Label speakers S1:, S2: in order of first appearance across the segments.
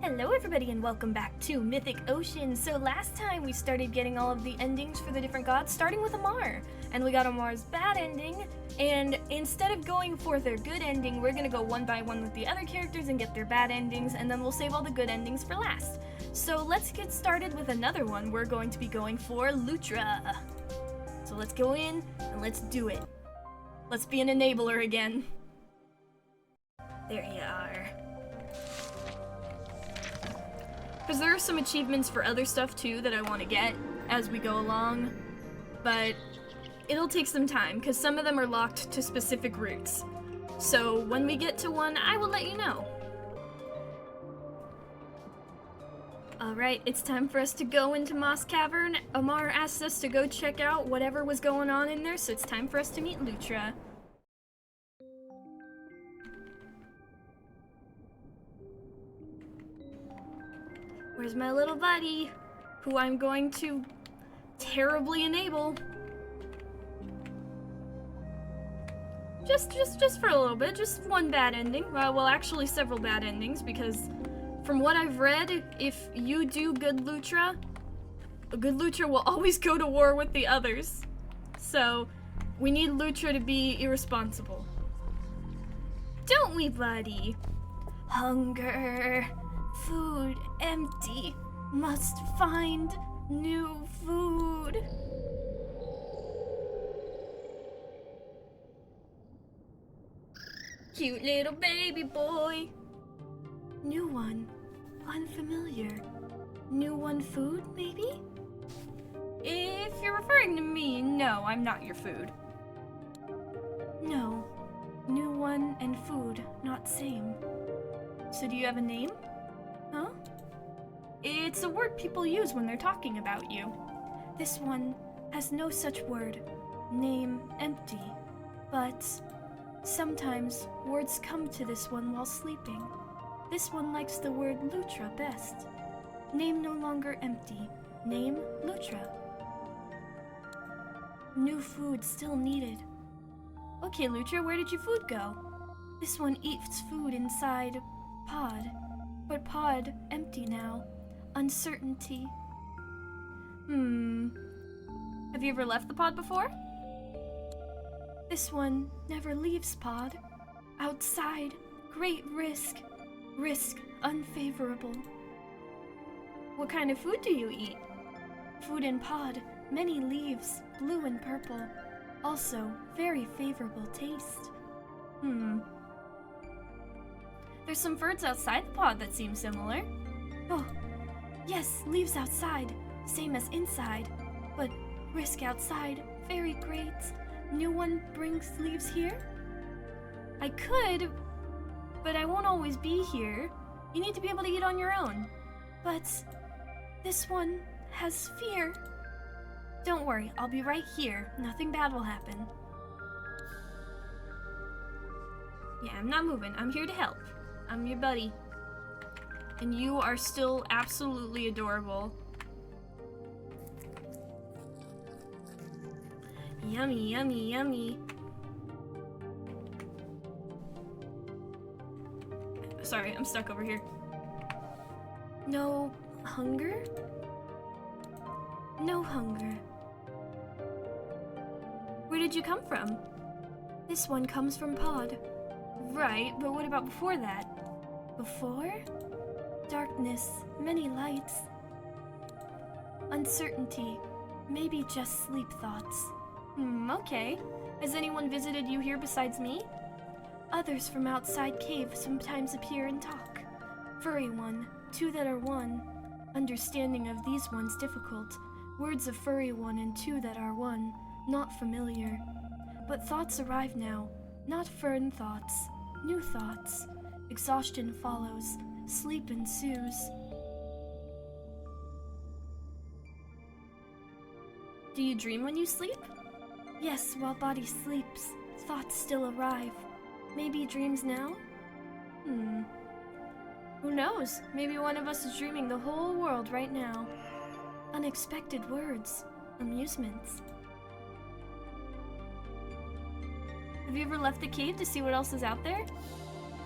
S1: Hello everybody and welcome back to Mythic Ocean. So last time we started getting all of the endings for the different gods, starting with Amar. And we got Amar's bad ending, and instead of going for their good ending, we're gonna go one by one with the other characters and get their bad endings, and then we'll save all the good endings for last. So let's get started with another one. We're going to be going for Lutra. So let's go in and let's do it. Let's be an enabler again. There you are. Because there are some achievements for other stuff too that I want to get as we go along, but it'll take some time because some of them are locked to specific routes. So when we get to one, I will let you know. Alright, it's time for us to go into Moss Cavern. Amar asked us to go check out whatever was going on in there, so it's time for us to meet Lutra. Where's my little buddy, who I'm going to terribly enable? Just for a little bit, just one bad ending. Well, actually several bad endings, because from what I've read, if you do good Lutra, a good Lutra will always go to war with the others. So, we need Lutra to be irresponsible. Don't we, buddy? Hunger. Food empty. Must find new food. Cute little baby boy. New one. Unfamiliar. New one food, maybe? If you're referring to me, no, I'm not your food. No. New one and food, not same. So do you have a name? Huh? It's a word people use when they're talking about you. This one has no such word. Name empty. But sometimes words come to this one while sleeping. This one likes the word Lutra best. Name no longer empty. Name Lutra. New food still needed. Okay, Lutra, where did your food go? This one eats food inside pod. But pod empty now. Uncertainty. Have you ever left the pod before? This one never leaves pod. Outside, great risk. Risk unfavorable. What kind of food do you eat? Food in pod, many leaves, blue and purple. Also, very favorable taste. There's some birds outside the pod that seem similar. Oh, yes, leaves outside, same as inside. But risk outside, very great. New one brings leaves here? I could, but I won't always be here. You need to be able to eat on your own. But this one has fear. Don't worry, I'll be right here. Nothing bad will happen. Yeah, I'm not moving. I'm here to help. I'm your buddy. And you are still absolutely adorable. Yummy, yummy, yummy. Sorry, I'm stuck over here. No hunger? No hunger. Where did you come from? This one comes from pod. Right, but what about before that? Before? Darkness, many lights. Uncertainty, maybe just sleep thoughts. Okay. Has anyone visited you here besides me? Others from outside cave sometimes appear and talk. Furry one, two that are one. Understanding of these ones difficult. Words of furry one and two that are one, not familiar. But thoughts arrive now, not fern thoughts, new thoughts. Exhaustion follows, sleep ensues. Do you dream when you sleep? Yes, while body sleeps, thoughts still arrive. Maybe dreams now? Who knows? Maybe one of us is dreaming the whole world right now. Unexpected words, amusements. Have you ever left the cave to see what else is out there?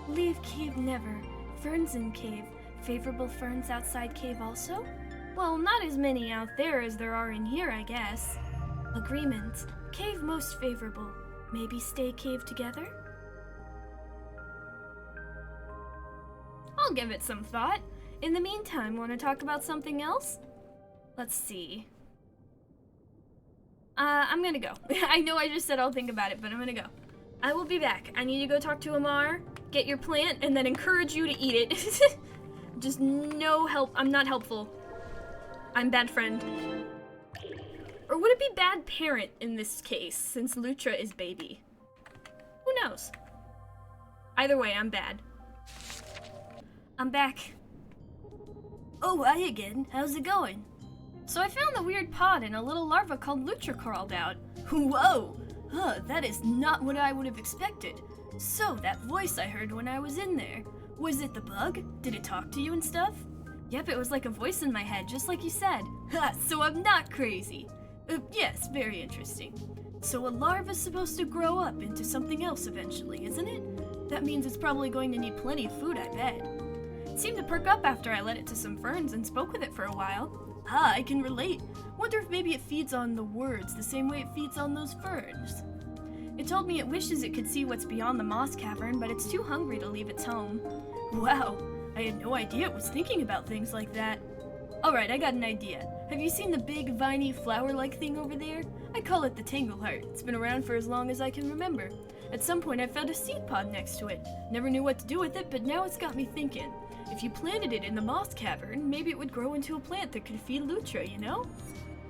S1: Leave cave never. Ferns in cave. Favorable ferns outside cave also? Well, not as many out there as there are in here, I guess. Agreement. Cave most favorable. Maybe stay cave together? I'll give it some thought. In the meantime, want to talk about something else? Let's see. I'm gonna go. I know I just said I'll think about it, but I'm gonna go. I will be back. I need to go talk to Amar, get your plant, and then encourage you to eat it. Just no help. I'm not helpful. I'm bad friend. Or would it be bad parent in this case, since Lutra is baby? Who knows? Either way, I'm bad. I'm back. Oh, hi again. How's it going? So I found the weird pod and a little larva called Lutra crawled out. Whoa! That is not what I would have expected. So, that voice I heard when I was in there. Was it the bug? Did it talk to you and stuff? Yep, it was like a voice in my head, just like you said. Ha, so I'm not crazy. Yes, very interesting. So a larva's supposed to grow up into something else eventually, isn't it? That means it's probably going to need plenty of food, I bet. It seemed to perk up after I led it to some ferns and spoke with it for a while. Ah, I can relate. Wonder if maybe it feeds on the words the same way it feeds on those ferns. It told me it wishes it could see what's beyond the moss cavern, but it's too hungry to leave its home. Wow, I had no idea it was thinking about things like that. Alright, I got an idea. Have you seen the big, viney, flower-like thing over there? I call it the Tangleheart. It's been around for as long as I can remember. At some point, I found a seed pod next to it. Never knew what to do with it, but now it's got me thinking. If you planted it in the moss cavern, maybe it would grow into a plant that could feed Lutra, you know?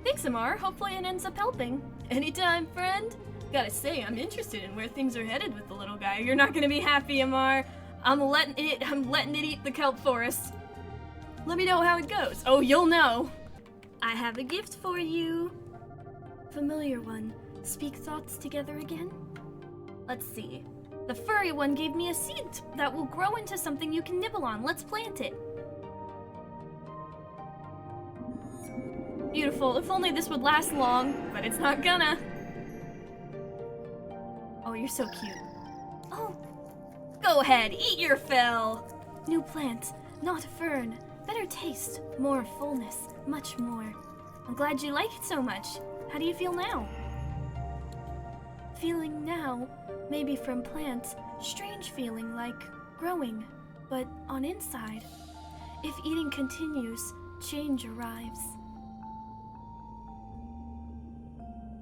S1: Thanks, Amar. Hopefully it ends up helping. Anytime, friend. Gotta say, I'm interested in where things are headed with the little guy. You're not gonna be happy, Amar. I'm letting it eat the kelp forest. Let me know how it goes. Oh, you'll know. I have a gift for you. Familiar one. Speak thoughts together again? Let's see. The furry one gave me a seed that will grow into something you can nibble on. Let's plant it. Beautiful. If only this would last long, but it's not gonna. Oh, you're so cute. Oh. Go ahead, eat your fill. New plant, not a fern. Better taste, more fullness, much more. I'm glad you like it so much. How do you feel now? Feeling now, maybe from plants, strange feeling like growing, but on inside. If eating continues, change arrives.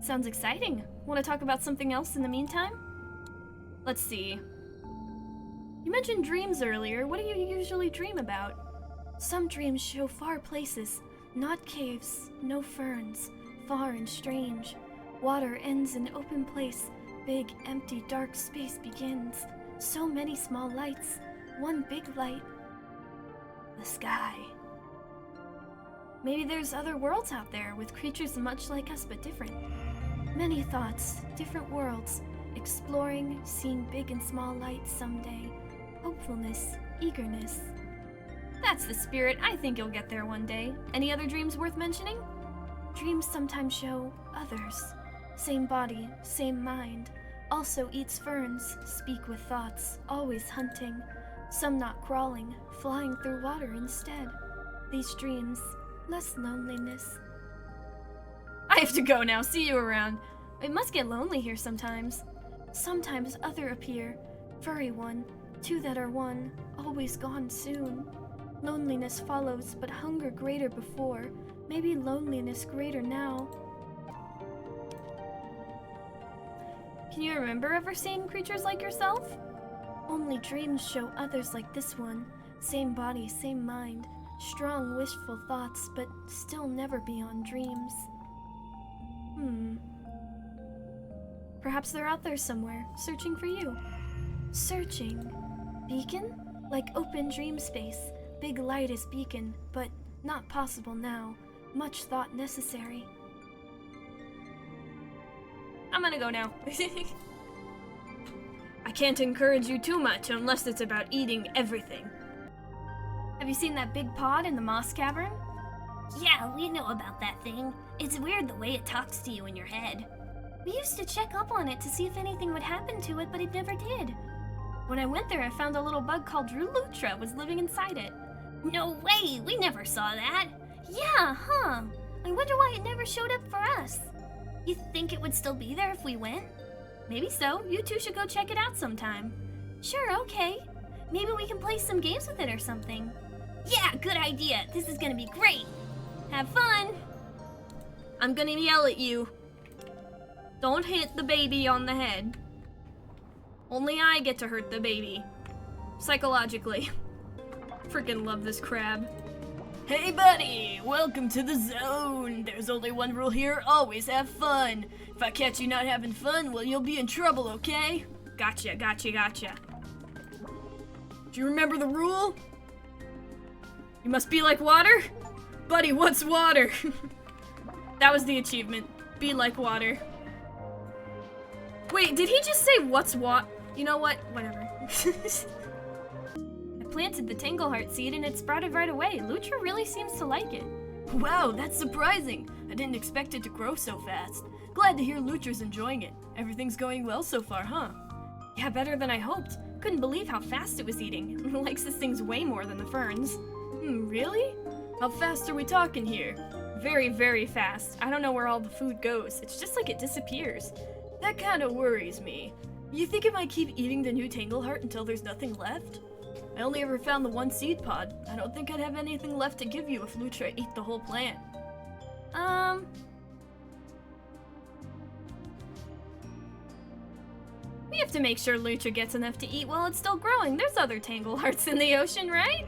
S1: Sounds exciting. Want to talk about something else in the meantime? Let's see. You mentioned dreams earlier. What do you usually dream about? Some dreams show far places, not caves, no ferns, far and strange. Water ends in open place, big, empty, dark space begins. So many small lights, one big light. The sky. Maybe there's other worlds out there with creatures much like us but different. Many thoughts, different worlds, exploring, seeing big and small lights someday. Hopefulness, eagerness. That's the spirit. I think you'll get there one day. Any other dreams worth mentioning? Dreams sometimes show others. Same body, same mind. Also eats ferns, speak with thoughts, always hunting. Some not crawling, flying through water instead. These dreams, less loneliness. I have to go now. See you around. It must get lonely here sometimes. Sometimes other appear. Furry one. Two that are one, always gone soon. Loneliness follows, but hunger greater before. Maybe loneliness greater now. Can you remember ever seeing creatures like yourself? Only dreams show others like this one. Same body, same mind. Strong, wishful thoughts, but still never beyond dreams. Perhaps they're out there somewhere, searching for you. Searching. Beacon? Like open dream space. Big light is beacon, but not possible now. Much thought necessary. I'm gonna go now. I can't encourage you too much unless it's about eating everything. Have you seen that big pod in the moss cavern?
S2: Yeah, we know about that thing. It's weird the way it talks to you in your head.
S1: We used to check up on it to see if anything would happen to it, but it never did. When I went there, I found a little bug called Lutra was living inside it.
S2: No way, we never saw that. Yeah, huh? I wonder why it never showed up for us. You think it would still be there if we went?
S1: Maybe so. You two should go check it out sometime.
S2: Sure, okay. Maybe we can play some games with it or something. Yeah, good idea. This is gonna be great.
S1: Have fun. I'm gonna yell at you. Don't hit the baby on the head. Only I get to hurt the baby. Psychologically. Freaking love this crab. Hey buddy, welcome to the zone. There's only one rule here, always have fun. If I catch you not having fun, well, you'll be in trouble, okay? Gotcha. Do you remember the rule? You must be like water? Buddy, what's water? That was the achievement. Be like water. Wait, did he just say what's what? You know what? Whatever. I planted the Tangleheart seed and it sprouted right away. Lutra really seems to like it. Wow, that's surprising. I didn't expect it to grow so fast. Glad to hear Lutra's enjoying it. Everything's going well so far, huh? Yeah, better than I hoped. Couldn't believe how fast it was eating. Likes this thing's way more than the ferns. Really? How fast are we talking here? Very, very fast. I don't know where all the food goes. It's just like it disappears. That kind of worries me. You think it might keep eating the new Tangleheart until there's nothing left? I only ever found the one seed pod. I don't think I'd have anything left to give you if Lutra ate the whole plant. We have to make sure Lutra gets enough to eat while it's still growing. There's other Tanglehearts in the ocean, right?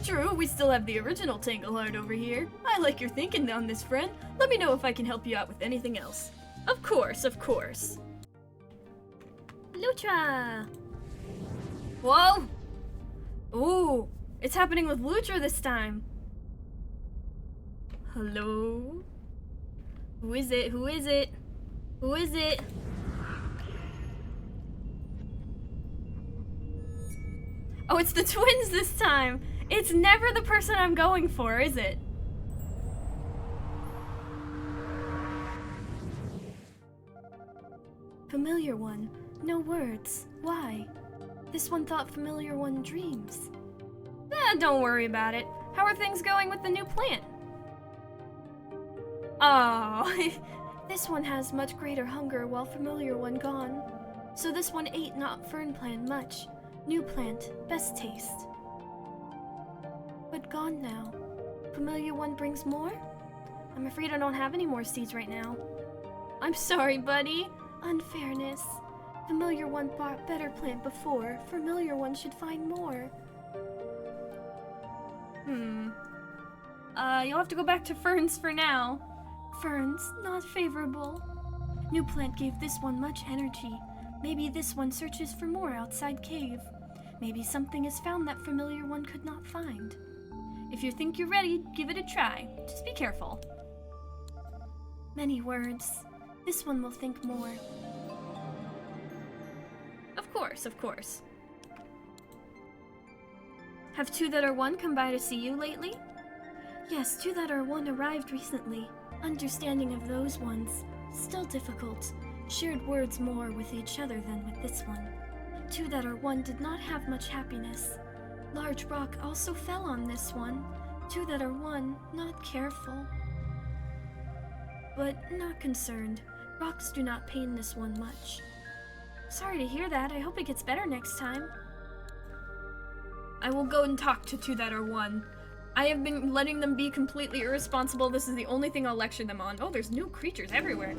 S1: True, we still have the original Tangleheart over here. I like your thinking on this, friend. Let me know if I can help you out with anything else. Of course.
S2: Lutra!
S1: Whoa! Ooh, it's happening with Lutra this time. Hello? Who is it? Oh, it's the twins this time! It's never the person I'm going for, is it? Familiar one. No words. Why? This one thought familiar one dreams. Don't worry about it. How are things going with the new plant? Oh, this one has much greater hunger while familiar one gone. So this one ate not fern plant much. New plant, best taste. But gone now. Familiar one brings more? I'm afraid I don't have any more seeds right now. I'm sorry, buddy. Unfairness. Familiar one bought better plant before. Familiar one should find more. You'll have to go back to ferns for now. Ferns, not favorable. New plant gave this one much energy. Maybe this one searches for more outside cave. Maybe something is found that familiar one could not find. If you think you're ready, give it a try. Just be careful. Many words. This one will think more. Of course. Have two that are one come by to see you lately? Yes, two that are one arrived recently. Understanding of those ones. Still difficult. Shared words more with each other than with this one. Two that are one did not have much happiness. Large rock also fell on this one. Two that are one, not careful. But not concerned. Rocks do not pain this one much. Sorry to hear that. I hope it gets better next time. I will go and talk to two that are one. I have been letting them be completely irresponsible. This is the only thing I'll lecture them on. Oh, there's new creatures everywhere.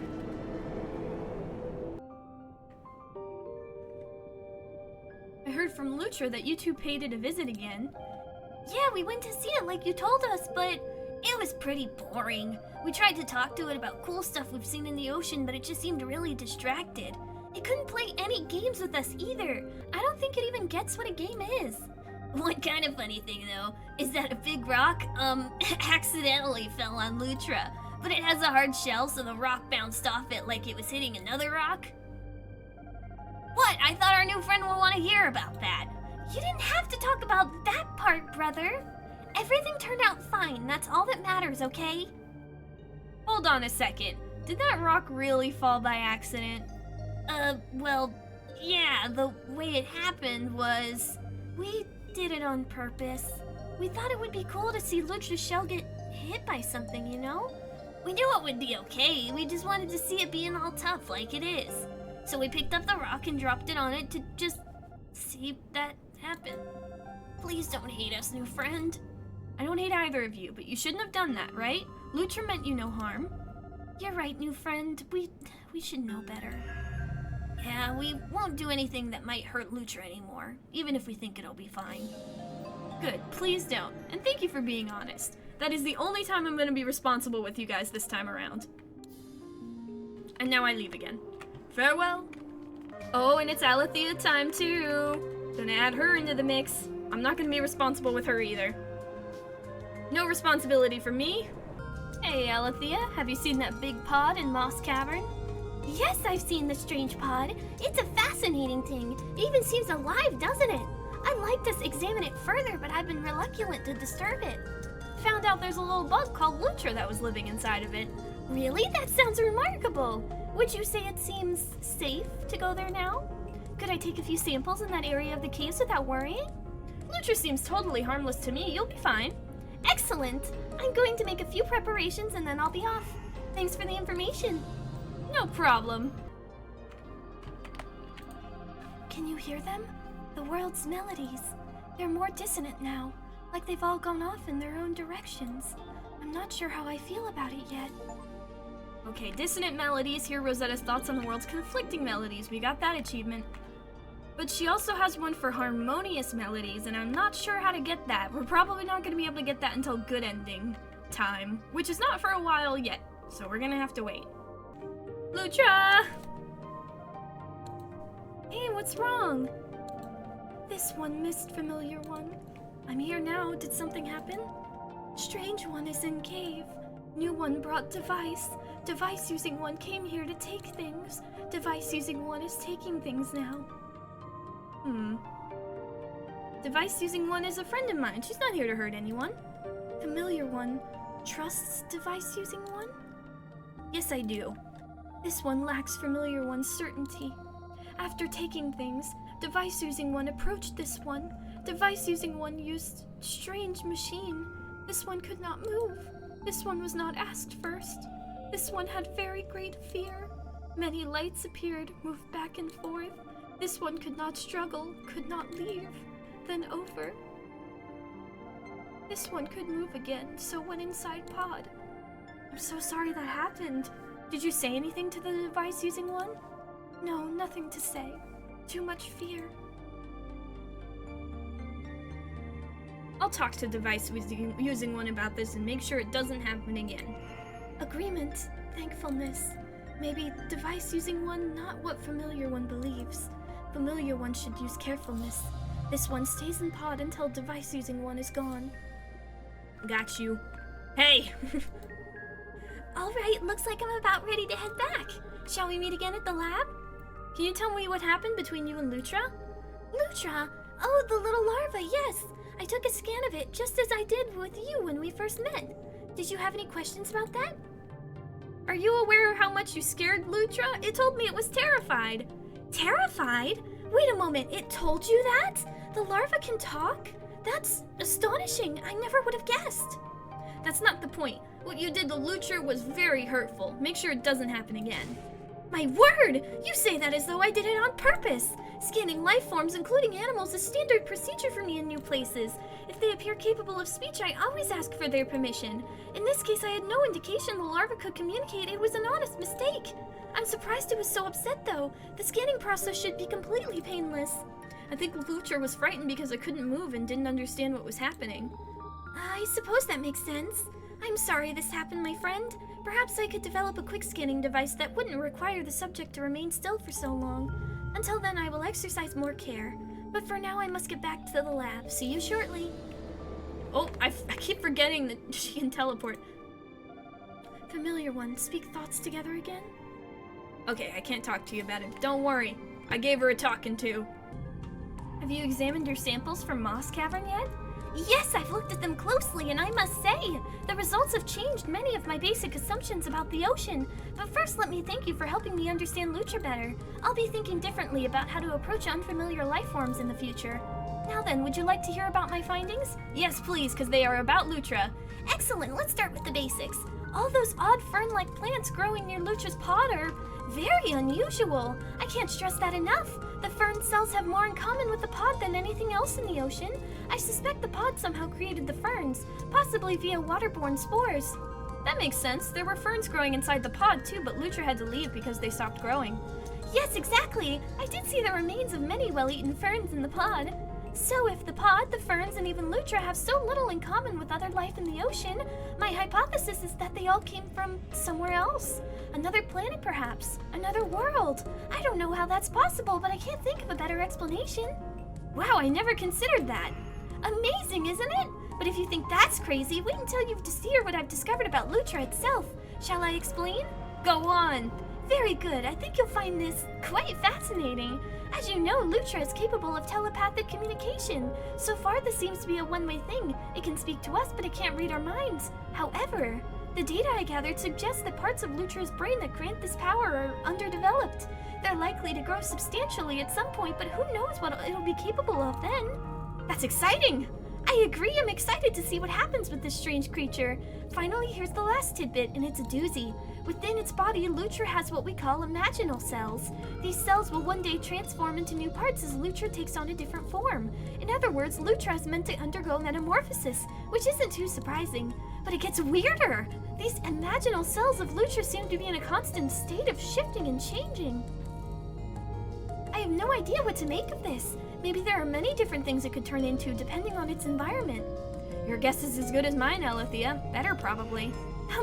S1: I heard from Lutra that you two paid it a visit again.
S2: Yeah, we went to see it like you told us, but it was pretty boring. We tried to talk to it about cool stuff we've seen in the ocean, but it just seemed really distracted. It couldn't play any games with us either. I don't think it even gets what a game is. One kind of funny thing, though, is that a big rock, accidentally fell on Lutra. But it has a hard shell, so the rock bounced off it like it was hitting another rock. What? I thought our new friend would want to hear about that. You didn't have to talk about that part, brother. Everything turned out fine. That's all that matters, okay?
S1: Hold on a second. Did that rock really fall by accident?
S2: Well, yeah, the way it happened was... We did it on purpose. We thought it would be cool to see Lutra's shell get hit by something, you know? We knew it would be okay, we just wanted to see it being all tough like it is. So we picked up the rock and dropped it on it to just see that happen. Please don't hate us, new friend.
S1: I don't hate either of you, but you shouldn't have done that, right? Lutra meant you no harm.
S2: You're right, new friend. We should know better. Yeah, we won't do anything that might hurt Lutra anymore, even if we think it'll be fine.
S1: Good, please don't. And thank you for being honest. That is the only time I'm gonna be responsible with you guys this time around. And now I leave again. Farewell. Oh, and it's Alethea time too. Gonna add her into the mix. I'm not gonna be responsible with her either. No responsibility for me. Hey, Alethea, have you seen that big pod in Moss Cavern?
S2: Yes, I've seen the strange pod. It's a fascinating thing. It even seems alive, doesn't it? I'd like to examine it further, but I've been reluctant to disturb it.
S1: Found out there's a little bug called Lutra that was living inside of it.
S2: Really? That sounds remarkable. Would you say it seems safe to go there now? Could I take a few samples in that area of the caves without worrying?
S1: Lutra seems totally harmless to me. You'll be fine.
S2: Excellent. I'm going to make a few preparations and then I'll be off. Thanks for the information.
S1: No problem.
S2: Can you hear them? The world's melodies. They're more dissonant now, like they've all gone off in their own directions. I'm not sure how I feel about it yet.
S1: Okay, dissonant melodies. Here Rosetta's thoughts on the world's conflicting melodies. We got that achievement. But she also has one for harmonious melodies, and I'm not sure how to get that. We're probably not going to be able to get that until good ending time, which is not for a while yet, so we're going to have to wait. Lutra! Hey, what's wrong?
S2: This one missed familiar one. I'm here now. Did something happen? Strange one is in cave. New one brought device. Device using one came here to take things. Device using one is taking things now.
S1: Device using one is a friend of mine. She's not here to hurt anyone.
S2: Familiar one trusts device using one?
S1: Yes, I do.
S2: This one lacks familiar one's certainty. After taking things, device using one approached this one. Device using one used strange machine. This one could not move. This one was not asked first. This one had very great fear. Many lights appeared, moved back and forth. This one could not struggle, could not leave. Then over. This one could move again, so went inside pod.
S1: I'm so sorry that happened. Did you say anything to the device using one?
S2: No, nothing to say. Too much fear.
S1: I'll talk to device using one about this and make sure it doesn't happen again.
S2: Agreement. Thankfulness. Maybe device using one, not what familiar one believes. Familiar one should use carefulness. This one stays in pod until device using one is gone.
S1: Got you. Hey!
S2: Alright, looks like I'm about ready to head back. Shall we meet again at the lab?
S1: Can you tell me what happened between you and Lutra?
S2: Lutra? Oh, the little larva, yes! I took a scan of it just as I did with you when we first met. Did you have any questions about that?
S1: Are you aware of how much you scared Lutra? It told me it was terrified.
S2: Terrified? Wait a moment, it told you that? The larva can talk? That's astonishing. I never would have guessed.
S1: That's not the point. What you did to Lutra was very hurtful. Make sure it doesn't happen again.
S2: My word! You say that as though I did it on purpose. Scanning life forms, including animals, is standard procedure for me in new places. If they appear capable of speech, I always ask for their permission. In this case, I had no indication the larva could communicate. It was an honest mistake. I'm surprised it was so upset, though. The scanning process should be completely painless.
S1: I think Lutra was frightened because it couldn't move and didn't understand what was happening.
S2: I suppose that makes sense. I'm sorry this happened, my friend. Perhaps I could develop a quick scanning device that wouldn't require the subject to remain still for so long. Until then, I will exercise more care. But for now, I must get back to the lab. See you shortly.
S1: Oh, I keep forgetting that she can teleport.
S2: Familiar one, speak thoughts together again?
S1: Okay, I can't talk to you about it. Don't worry. I gave her a talking to. Have you examined your samples from Moss Cavern yet?
S2: Yes, I've looked at them closely, and I must say, the results have changed many of my basic assumptions about the ocean. But first, let me thank you for helping me understand Lutra better. I'll be thinking differently about how to approach unfamiliar life forms in the future.
S1: Now then, would you like to hear about my findings? Yes, please, because they are about Lutra.
S2: Excellent, let's start with the basics.
S1: All those odd fern-like plants growing near Lutra's pod are very unusual. I can't stress that enough. The fern cells have more in common with the pod than anything else in the ocean. I suspect the pod somehow created the ferns, possibly via waterborne spores. That makes sense. There were ferns growing inside the pod too, but Lutra had to leave because they stopped growing.
S2: Yes, exactly. I did see the remains of many well-eaten ferns in the pod. So if the pod, the ferns, and even Lutra have so little in common with other life in the ocean, my hypothesis is that they all came from somewhere else. Another planet, perhaps. Another world. I don't know how that's possible, but I can't think of a better explanation.
S1: Wow, I never considered that.
S2: Amazing, isn't it? But if you think that's crazy, wait until you hear what I've discovered about Lutra itself. Shall I explain?
S1: Go on.
S2: Very good. I think you'll find this quite fascinating. As you know, Lutra is capable of telepathic communication. So far, this seems to be a one-way thing. It can speak to us, but it can't read our minds. However, the data I gathered suggests that parts of Lutra's brain that grant this power are underdeveloped. They're likely to grow substantially at some point, but who knows what it'll be capable of then?
S1: That's exciting!
S2: I agree, I'm excited to see what happens with this strange creature. Finally, here's the last tidbit, and it's a doozy. Within its body, Lutra has what we call imaginal cells. These cells will one day transform into new parts as Lutra takes on a different form. In other words, Lutra is meant to undergo metamorphosis, which isn't too surprising. But it gets weirder! These imaginal cells of Lutra seem to be in a constant state of shifting and changing. I have no idea what to make of this. Maybe there are many different things it could turn into depending on its environment.
S1: Your guess is as good as mine, Alethea. Better, probably.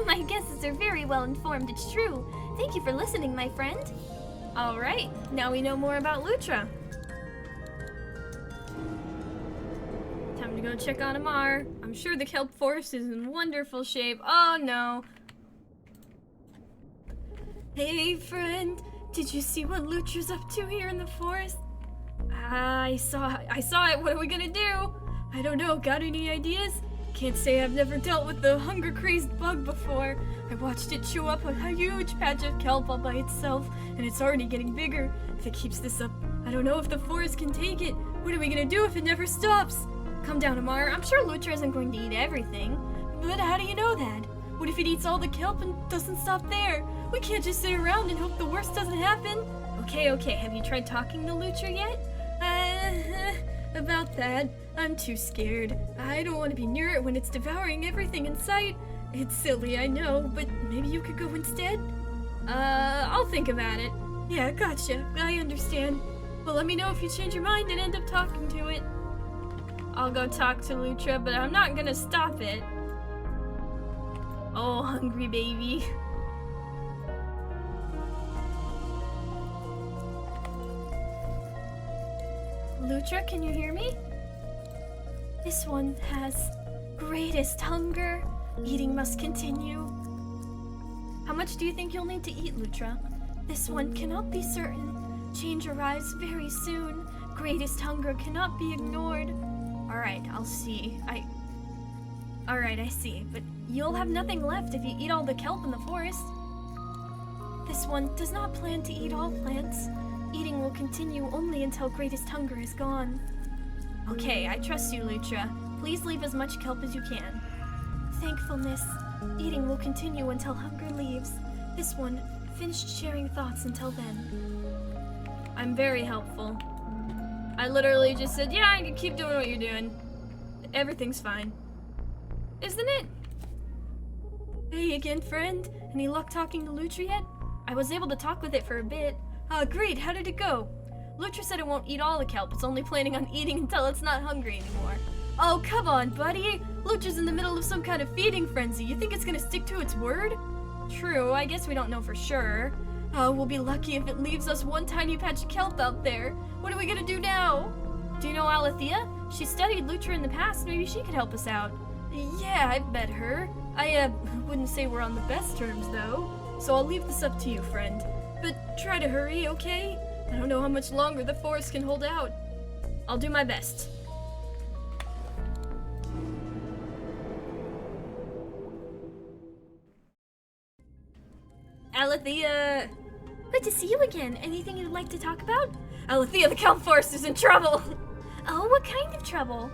S2: My guesses are very well informed, it's true. Thank you for listening, my friend.
S1: Alright, now we know more about Lutra. Time to go check on Amar. I'm sure the kelp forest is in wonderful shape. Oh no. Hey friend, did you see what Lutra's up to here in the forest? I saw it. What are we gonna do? I don't know. Got any ideas? Can't say I've never dealt with the hunger-crazed bug before. I watched it chew up a huge patch of kelp all by itself, and it's already getting bigger. If it keeps this up, I don't know if the forest can take it. What are we gonna do if it never stops? Calm down, Amar. I'm sure Lutra isn't going to eat everything. But how do you know that? What if it eats all the kelp and doesn't stop there? We can't just sit around and hope the worst doesn't happen. Okay. Have you tried talking to Lutra yet? About that, I'm too scared. I don't want to be near it when it's devouring everything in sight. It's silly, I know, but maybe you could go instead? I'll think about it. Yeah, gotcha. I understand. Well, let me know if you change your mind and end up talking to it. I'll go talk to Lutra, but I'm not gonna stop it. Oh, hungry baby. Lutra, can you hear me? This one has greatest hunger. Eating must continue. How much do you think you'll need to eat, Lutra? This one cannot be certain. Change arrives very soon. Greatest hunger cannot be ignored. Alright, I'll see. Alright, I see. But you'll have nothing left if you eat all the kelp in the forest. This one does not plan to eat all plants. Eating will continue only until greatest hunger is gone. Okay, I trust you, Lutra. Please leave as much kelp as you can. Thankfulness. Eating will continue until hunger leaves. This one finished sharing thoughts until then. I'm very helpful. I literally just said, yeah, you can keep doing what you're doing. Everything's fine. Isn't it? Hey again, friend. Any luck talking to Lutra yet? I was able to talk with it for a bit. Great, how did it go? Lutra said it won't eat all the kelp, it's only planning on eating until it's not hungry anymore. Oh, come on, buddy! Lutra's in the middle of some kind of feeding frenzy. You think it's gonna stick to its word? True, I guess we don't know for sure. Oh, we'll be lucky if it leaves us one tiny patch of kelp out there. What are we gonna do now? Do you know Alethea? She studied Lutra in the past, maybe she could help us out. Yeah, I bet her. I wouldn't say we're on the best terms, though. So I'll leave this up to you, friend. But try to hurry, okay? I don't know how much longer the forest can hold out. I'll do my best. Alethea!
S2: Good to see you again. Anything you'd like to talk about?
S1: Alethea, the kelp forest is in trouble! Oh, what kind of trouble?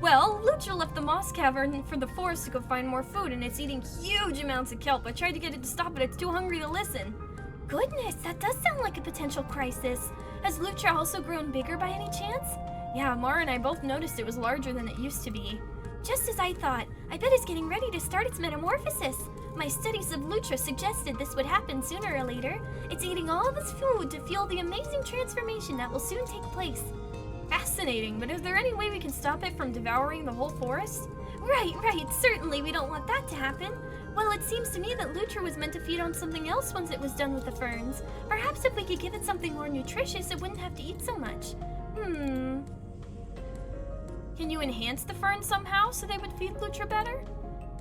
S1: Well, Lutra left the moss cavern for the forest to go find more food, and it's eating huge amounts of kelp. I tried to get it to stop, but it's too hungry to listen.
S2: Goodness, that does sound like a potential crisis. Has Lutra also grown bigger by any chance?
S1: Yeah, Mar and I both noticed it was larger than it used to be.
S2: Just as I thought. I bet it's getting ready to start its metamorphosis. My studies of Lutra suggested this would happen sooner or later. It's eating all of its food to fuel the amazing transformation that will soon take place.
S1: Fascinating, but is there any way we can stop it from devouring the whole forest?
S2: Right, certainly we don't want that to happen. Well, it seems to me that Lutra was meant to feed on something else once it was done with the ferns. Perhaps if we could give it something more nutritious, it wouldn't have to eat so much.
S1: Can you enhance the ferns somehow so they would feed Lutra better?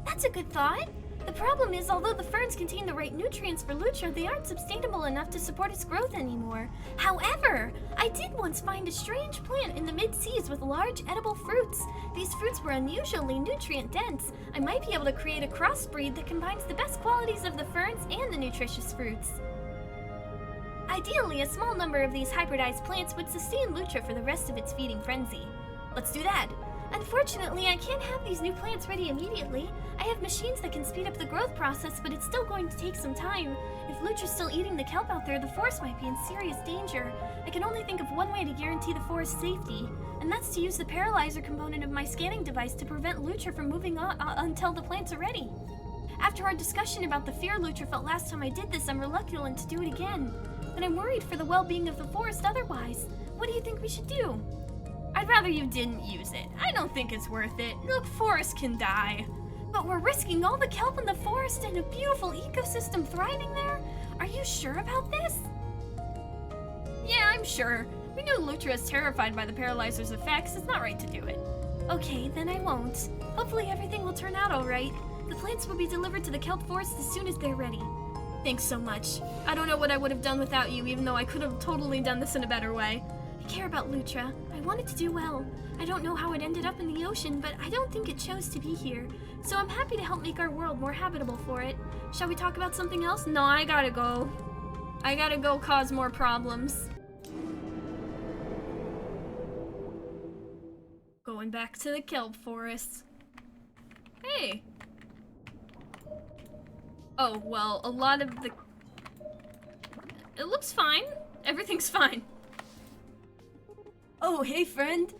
S2: That's a good thought. The problem is, although the ferns contain the right nutrients for Lutra, they aren't sustainable enough to support its growth anymore. However, I did once find a strange plant in the mid-seas with large edible fruits. These fruits were unusually nutrient-dense. I might be able to create a crossbreed that combines the best qualities of the ferns and the nutritious fruits. Ideally, a small number of these hybridized plants would sustain Lutra for the rest of its feeding frenzy. Let's do that. Unfortunately, I can't have these new plants ready immediately. I have machines that can speed up the growth process, but it's still going to take some time. If Lutra's still eating the kelp out there, the forest might be in serious danger. I can only think of one way to guarantee the forest's safety, and that's to use the paralyzer component of my scanning device to prevent Lutra from moving on until the plants are ready. After our discussion about the fear Lutra felt last time I did this, I'm reluctant to do it again. But I'm worried for the well-being of the forest otherwise. What do you think we should do?
S1: I'd rather you didn't use it. I don't think it's worth it. The forest can die.
S2: But we're risking all the kelp in the forest and a beautiful ecosystem thriving there? Are you sure about this?
S1: Yeah, I'm sure. We know Lutra is terrified by the paralyzer's effects. It's not right to do it.
S2: Okay, then I won't. Hopefully everything will turn out all right. The plants will be delivered to the kelp forest as soon as they're ready.
S1: Thanks so much. I don't know what I would have done without you, even though I could have totally done this in a better way.
S2: I care about Lutra. I want it to do well. I don't know how it ended up in the ocean, but I don't think it chose to be here. So I'm happy to help make our world more habitable for it. Shall we talk about something else?
S1: No, I gotta go. I gotta go cause more problems. Going back to the kelp forest. Hey. Oh, well, a lot of the... It looks fine. Everything's fine. Oh, hey, friend.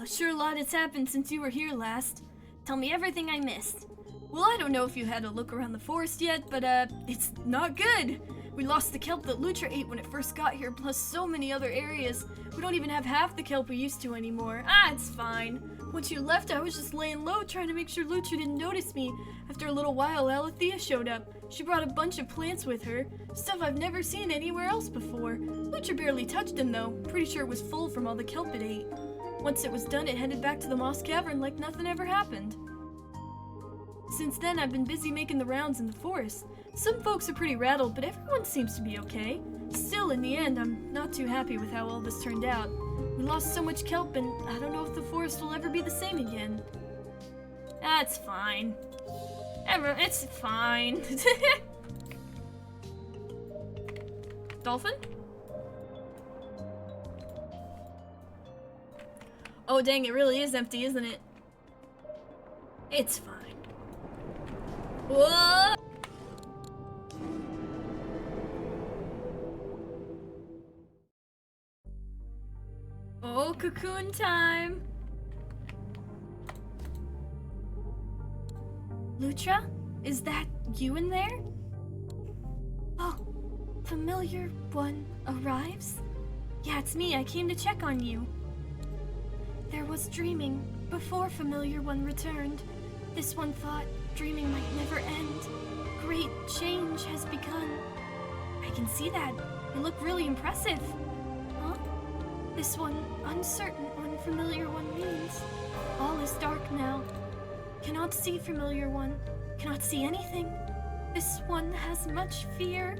S1: Sure a lot has happened since you were here last. Tell me everything I missed. Well, I don't know if you had a look around the forest yet, but, it's not good. We lost the kelp that Lutra ate when it first got here, plus so many other areas. We don't even have half the kelp we used to anymore. It's fine. Once you left, I was just laying low trying to make sure Lutra didn't notice me. After a little while, Alethea showed up. She brought a bunch of plants with her, stuff I've never seen anywhere else before. Lutra barely touched them though, pretty sure it was full from all the kelp it ate. Once it was done, it headed back to the moss cavern like nothing ever happened. Since then, I've been busy making the rounds in the forest. Some folks are pretty rattled, but everyone seems to be okay. Still, in the end, I'm not too happy with how all this turned out. We lost so much kelp, and I don't know if the forest will ever be the same again. That's fine. It's fine. Dolphin? Oh dang, it really is empty, isn't it? It's fine. Whoa! Oh, cocoon time!
S2: Lutra? Is that you in there? Oh, familiar one arrives? Yeah, it's me. I came to check on you. There was dreaming before familiar one returned. This one thought dreaming might never end. Great change has begun. I can see that. You look really impressive. Huh? This one, uncertain when familiar one means. All is dark now. Cannot see familiar one. Cannot see anything. This one has much fear.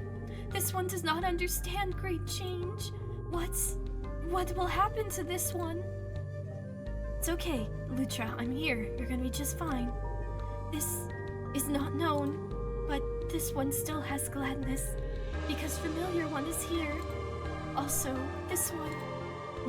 S2: This one does not understand great change. What will happen to this one? It's okay, Lutra, I'm here. You're gonna be just fine. This is not known, but this one still has gladness, because familiar one is here. Also, this one.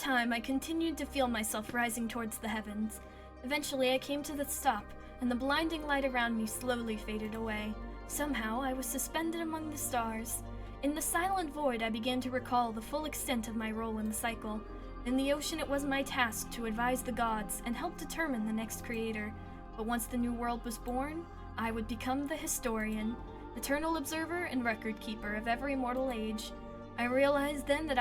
S1: time, I continued to feel myself rising towards the heavens. Eventually, I came to the stop, and the blinding light around me slowly faded away. Somehow, I was suspended among the stars. In the silent void, I began to recall the full extent of my role in the cycle. In the ocean, it was my task to advise the gods and help determine the next creator. But once the new world was born, I would become the historian, eternal observer and record keeper of every mortal age. I realized then that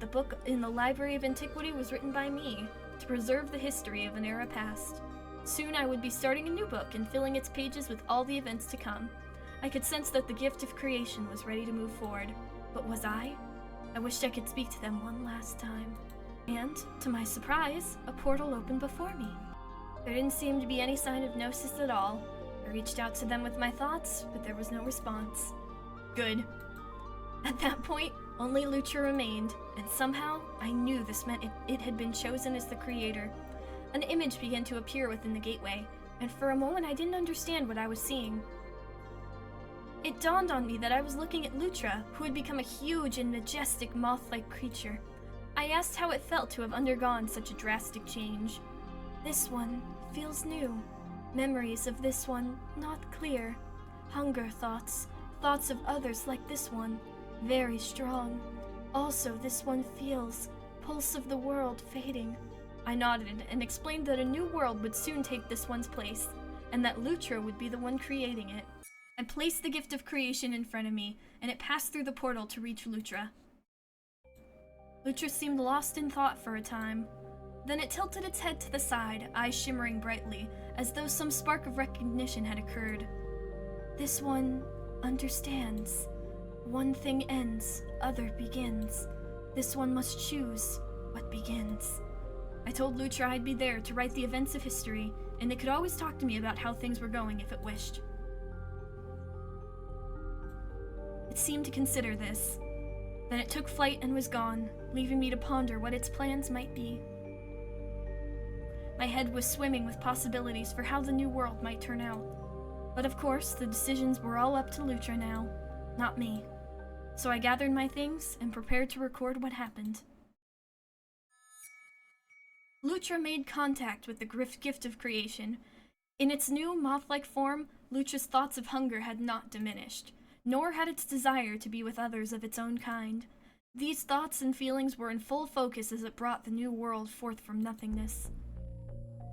S1: the book in the Library of Antiquity was written by me, to preserve the history of an era past. Soon I would be starting a new book and filling its pages with all the events to come. I could sense that the gift of creation was ready to move forward. But was I? I wished I could speak to them one last time. And, to my surprise, a portal opened before me. There didn't seem to be any sign of gnosis at all. I reached out to them with my thoughts, but there was no response. Good. At that point, only Lutra remained, and somehow I knew this meant it had been chosen as the creator. An image began to appear within the gateway, and for a moment I didn't understand what I was seeing. It dawned on me that I was looking at Lutra, who had become a huge and majestic moth-like creature. I asked how it felt to have undergone such a drastic change. This one feels new. Memories of this one not clear. Hunger thoughts of others like this one, very strong. Also, this one feels, pulse of the world fading. I nodded and explained that a new world would soon take this one's place, and that Lutra would be the one creating it. I placed the gift of creation in front of me, and it passed through the portal to reach Lutra. Lutra seemed lost in thought for a time. Then it tilted its head to the side, eyes shimmering brightly, as though some spark of recognition had occurred. This one understands. One thing ends, other begins. This one must choose what begins. I told Lutra I'd be there to write the events of history, and it could always talk to me about how things were going if it wished. It seemed to consider this. Then it took flight and was gone, leaving me to ponder what its plans might be. My head was swimming with possibilities for how the new world might turn out. But of course, the decisions were all up to Lutra now, not me. So I gathered my things and prepared to record what happened. Lutra made contact with the gift of creation. In its new moth-like form, Lutra's thoughts of hunger had not diminished, nor had its desire to be with others of its own kind. These thoughts and feelings were in full focus as it brought the new world forth from nothingness.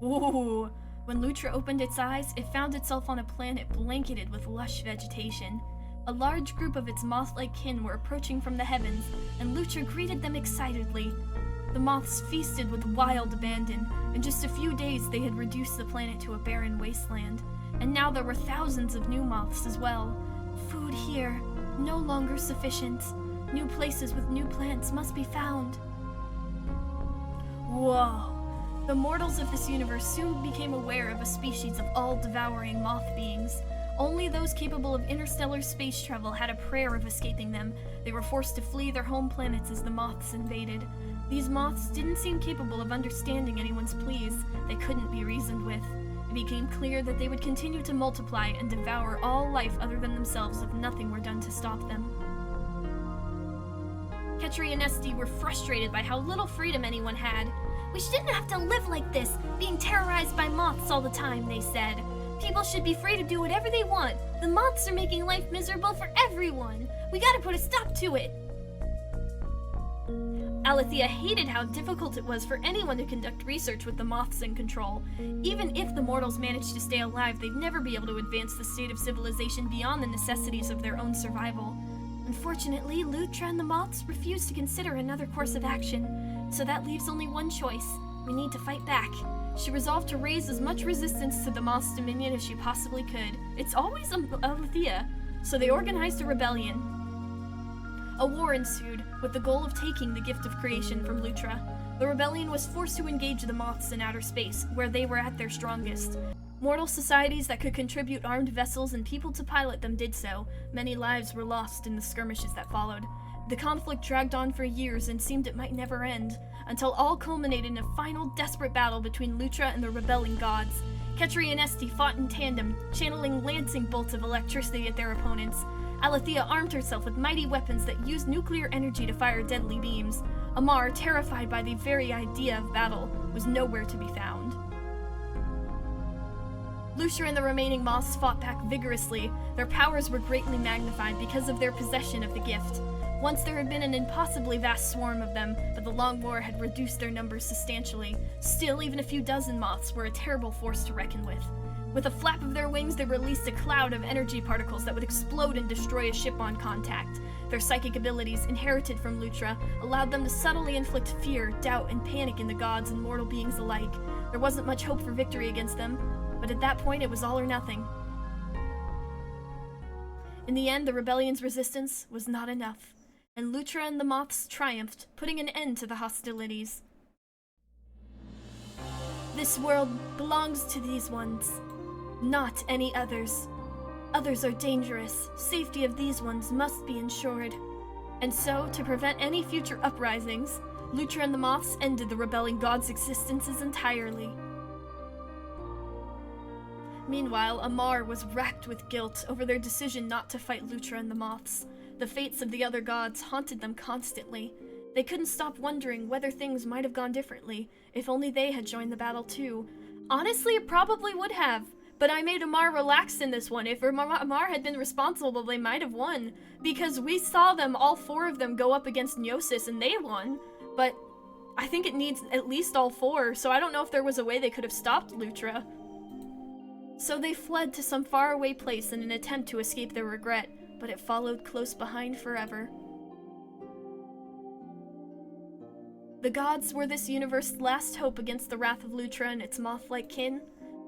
S1: Ooh! When Lutra opened its eyes, it found itself on a planet blanketed with lush vegetation. A large group of its moth-like kin were approaching from the heavens, and Lutra greeted them excitedly. The moths feasted with wild abandon. In just a few days, they had reduced the planet to a barren wasteland. And now there were thousands of new moths as well. Food here, no longer sufficient. New places with new plants must be found. Whoa! The mortals of this universe soon became aware of a species of all-devouring moth beings. Only those capable of interstellar space travel had a prayer of escaping them. They were forced to flee their home planets as the moths invaded. These moths didn't seem capable of understanding anyone's pleas. They couldn't be reasoned with. It became clear that they would continue to multiply and devour all life other than themselves if nothing were done to stop them. Ketri and Esty were frustrated by how little freedom anyone had.
S2: We shouldn't have to live like this, being terrorized by moths all the time, they said. People should be free to do whatever they want. The moths are making life miserable for everyone. We gotta put a stop to it.
S1: Alethea hated how difficult it was for anyone to conduct research with the moths in control. Even if the mortals managed to stay alive, they'd never be able to advance the state of civilization beyond the necessities of their own survival. Unfortunately, Lutra and the moths refused to consider another course of action, so that leaves only one choice. We need to fight back. She resolved to raise as much resistance to the moth's dominion as she possibly could. It's always Alethea. So they organized a rebellion. A war ensued, with the goal of taking the gift of creation from Lutra. The rebellion was forced to engage the moths in outer space, where they were at their strongest. Mortal societies that could contribute armed vessels and people to pilot them did so. Many lives were lost in the skirmishes that followed. The conflict dragged on for years and seemed it might never end, until all culminated in a final desperate battle between Lutra and the rebelling gods. Ketri and Esty fought in tandem, channeling lancing bolts of electricity at their opponents. Alethea armed herself with mighty weapons that used nuclear energy to fire deadly beams. Amar, terrified by the very idea of battle, was nowhere to be found. Lutra and the remaining moths fought back vigorously. Their powers were greatly magnified because of their possession of the gift. Once there had been an impossibly vast swarm of them, but the long war had reduced their numbers substantially. Still, even a few dozen moths were a terrible force to reckon with. With a flap of their wings, they released a cloud of energy particles that would explode and destroy a ship on contact. Their psychic abilities, inherited from Lutra, allowed them to subtly inflict fear, doubt, and panic in the gods and mortal beings alike. There wasn't much hope for victory against them, but at that point it was all or nothing. In the end, the rebellion's resistance was not enough, and Lutra and the moths triumphed, putting an end to the hostilities. This world belongs to these ones, not any others. Others are dangerous. Safety of these ones must be ensured. And so, to prevent any future uprisings, Lutra and the moths ended the rebelling gods' existences entirely. Meanwhile, Amar was racked with guilt over their decision not to fight Lutra and the moths. The fates of the other gods haunted them constantly. They couldn't stop wondering whether things might have gone differently, if only they had joined the battle too. Honestly, it probably would have. But I made Amar relaxed in this one. If Amar had been responsible, they might have won. Because we saw them, all four of them, go up against Gnosis and they won. But I think it needs at least all four, so I don't know if there was a way they could have stopped Lutra. So they fled to some faraway place in an attempt to escape their regret, but it followed close behind forever. The gods were this universe's last hope against the wrath of Lutra and its moth-like kin.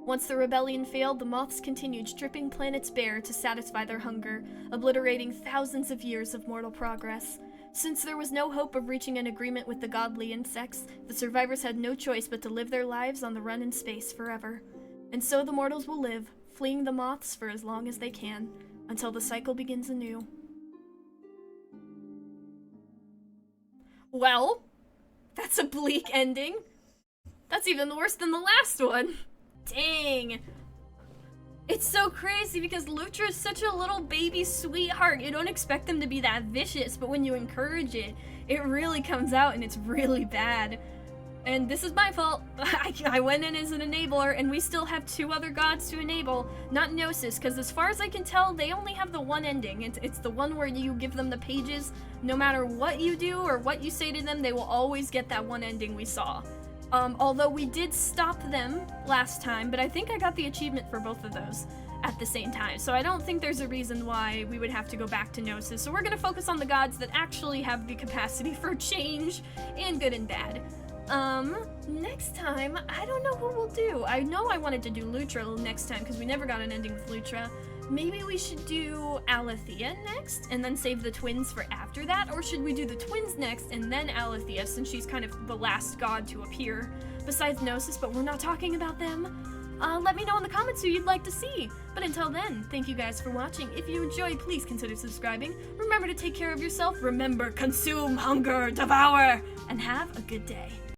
S1: Once the rebellion failed, the moths continued stripping planets bare to satisfy their hunger, obliterating thousands of years of mortal progress. Since there was no hope of reaching an agreement with the godly insects, the survivors had no choice but to live their lives on the run in space forever. And so the mortals will live, fleeing the moths for as long as they can, until the cycle begins anew. Well, that's a bleak ending. That's even worse than the last one. Dang. It's so crazy because Lutra is such a little baby sweetheart. You don't expect them to be that vicious, but when you encourage it, it really comes out and it's really bad. And this is my fault. I went in as an enabler, and we still have two other gods to enable, not Gnosis, because as far as I can tell, they only have the one ending. It's the one where you give them the pages. No matter what you do or what you say to them, they will always get that one ending we saw. Although we did stop them last time, but I think I got the achievement for both of those at the same time. So I don't think there's a reason why we would have to go back to Gnosis. So we're going to focus on the gods that actually have the capacity for change and good and bad. Next time, I don't know who we'll do. I know I wanted to do Lutra next time because we never got an ending with Lutra. Maybe we should do Alethea next and then save the twins for after that? Or should we do the twins next and then Alethea, since she's kind of the last god to appear besides Gnosis, but we're not talking about them? Let me know in the comments who you'd like to see. But until then, thank you guys for watching. If you enjoyed, please consider subscribing. Remember to take care of yourself. Remember, consume, hunger, devour, and have a good day.